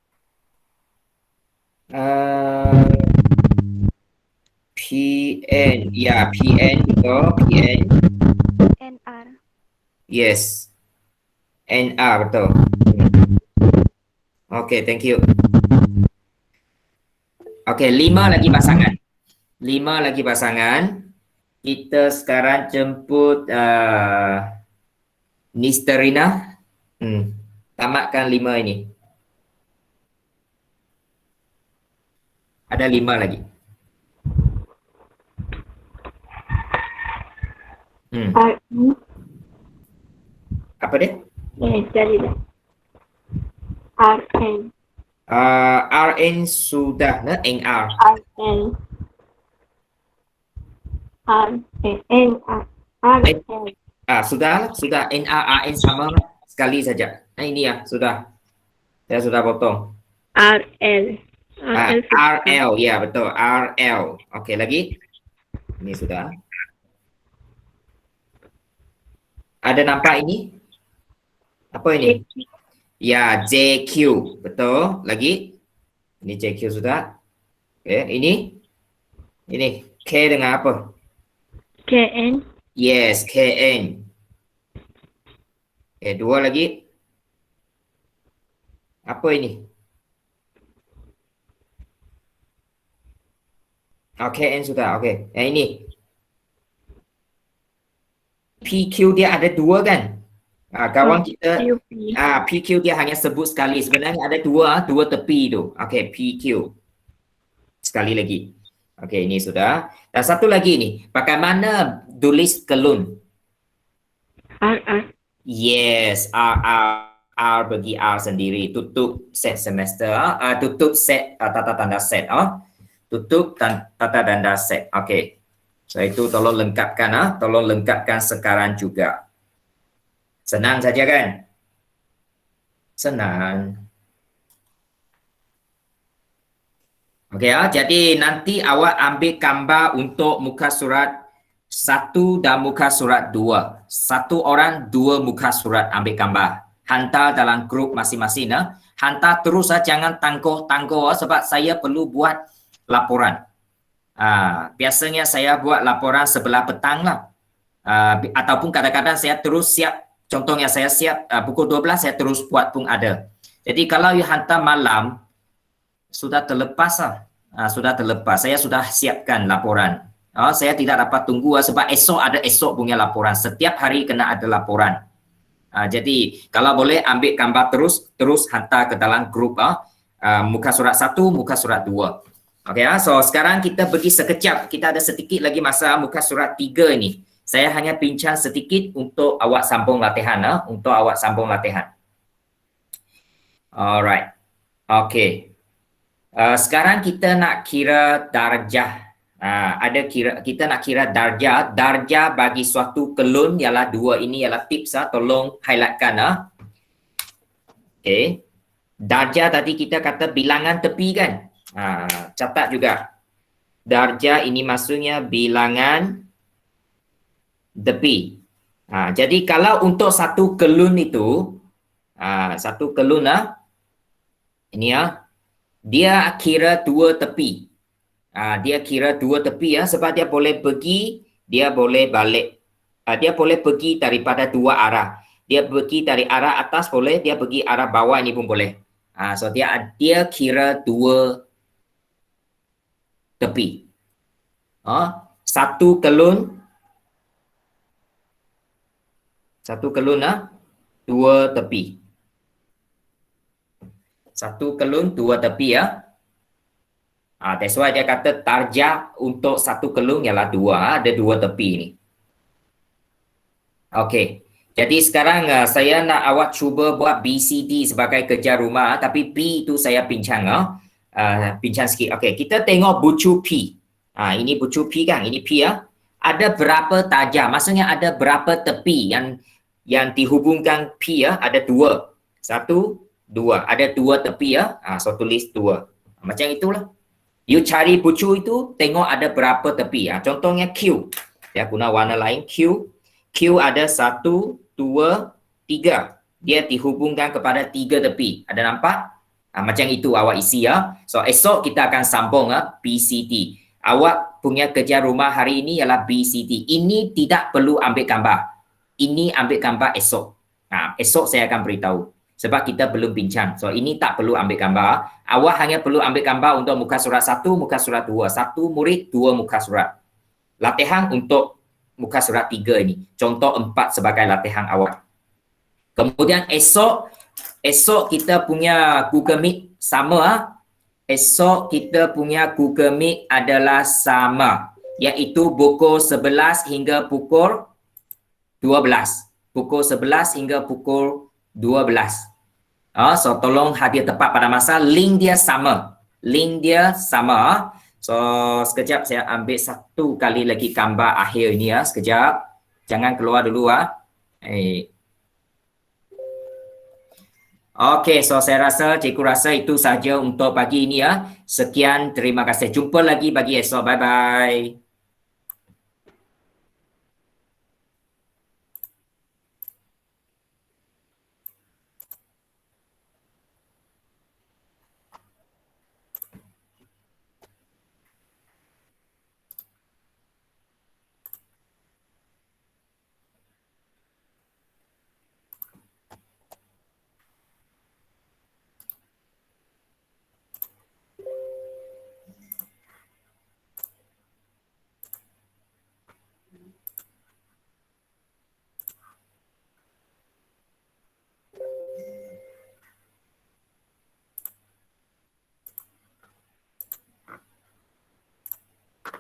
PN. Ya, PN betul. PN. NR, Yes. NR betul. Okay, thank you. Okay, 5 lagi pasangan. 5 lagi pasangan. Kita sekarang jemput Nisterina. Tamatkan 5 ini. Ada 5 lagi. RN. Apa dia? Cari dah. RN. RN sudah na NR. RN. RN. Sudah NR RN sama sekali saja. Ini ya, sudah. Saya sudah potong. RL. RL, ya betul. RL. Okey, lagi. Ini sudah. Ada nampak ini? Apa ini? Ya, JQ. Betul. Lagi. Ini JQ sudah. Okay, ini. Ini. K dengan apa? KN. Yes, KN. Okay, 2 lagi. Apa ini? KN sudah. Okay. Ini. PQ dia ada 2 kan? Kawan kita PQ dia hanya sebut sekali. Sebenarnya ada 2 tepi tu. Okey, PQ. Sekali lagi. Okey, ini sudah. Dan satu lagi ni, bagaimana tulis kelun? RR. Yes, R bagi R sendiri. Tutup set semester, tutup set tata tanda set. Tutup tata tanda set. Okey. So itu tolong lengkapkan tolong lengkapkan sekarang juga. Senang saja kan? Senang. Okey jadi nanti awak ambil gambar untuk muka surat 1 dan muka surat 2. Satu orang 2 muka surat ambil gambar. Hantar dalam grup masing-masing Hantar terus jangan tangguh-tangguh sebab saya perlu buat laporan. Biasanya saya buat laporan sebelah petang lah. Ataupun kadang-kadang saya terus siap. Contohnya saya siap pukul 12 saya terus buat pun ada. Jadi kalau you hantar malam sudah terlepas lah. Sudah terlepas. Saya sudah siapkan laporan. Saya tidak dapat tunggu sebab esok ada esok punya laporan. Setiap hari kena ada laporan. Jadi kalau boleh ambil gambar terus hantar ke dalam grup muka surat 1, muka surat 2. Okey so sekarang kita pergi sekejap. Kita ada sedikit lagi masa muka surat 3 ini. Saya hanya bincang sedikit untuk awak sambung latihan Alright. Okey. Sekarang kita nak kira darjah. Kita nak kira darjah. Darjah bagi suatu kelun ialah 2 ini ialah tips tolong highlightkan Okey. Darjah tadi kita kata bilangan tepi kan? Catat juga. Darjah ini maksudnya bilangan tepi. Jadi kalau untuk satu kelun itu satu kelun ini dia kira dua tepi. Dia kira dua tepi ya, sebab dia boleh pergi, dia boleh balik. Dia boleh pergi daripada dua arah. Dia pergi dari arah atas boleh, dia pergi arah bawah ini pun boleh. So dia kira dua tepi. Satu kelun, dua tepi. Satu kelun, dua tepi ya. That's why dia kata tarjah untuk satu kelung ialah dua, ada dua tepi ni. Okey. Jadi sekarang saya nak awak cuba buat BCD sebagai kerja rumah, tapi P itu saya bincang bincang sikit. Okey, kita tengok bucu P. Ini bucu P kan, ini P ya. Ada berapa tarjah? Maksudnya ada berapa tepi yang dihubungkan P ya? Ada dua. Satu, dua. Ada dua tepi ya. So tulis dua. Macam itulah. You cari bucu itu, tengok ada berapa tepi. Contohnya Q. Ya, guna warna lain Q. Q ada 1, 2, 3. Dia dihubungkan kepada 3 tepi. Ada nampak? Macam itu awak isi ya. So esok kita akan sambung BCD. Awak punya kerja rumah hari ini ialah BCD. Ini tidak perlu ambil gambar. Ini ambil gambar esok. Esok saya akan beritahu. Sebab kita belum bincang. So ini tak perlu ambil gambar. Awak hanya perlu ambil gambar untuk muka surat 1, muka surat 2. 1 murid, 2 muka surat. Latihan untuk muka surat 3 ini. Contoh 4 sebagai latihan awak. Kemudian esok kita punya Google Meet sama. Esok kita punya Google Meet adalah sama. Iaitu pukul 11 hingga pukul 12. Pukul 11 hingga pukul 12. So tolong hadir tepat pada masa. Link dia sama. So sekejap saya ambil satu kali lagi gambar akhir ini ya. Sekejap. Jangan keluar dulu Okey, so saya rasa cikgu rasa itu saja untuk pagi ini ya. Sekian, terima kasih. Jumpa lagi pagi esok. Bye bye.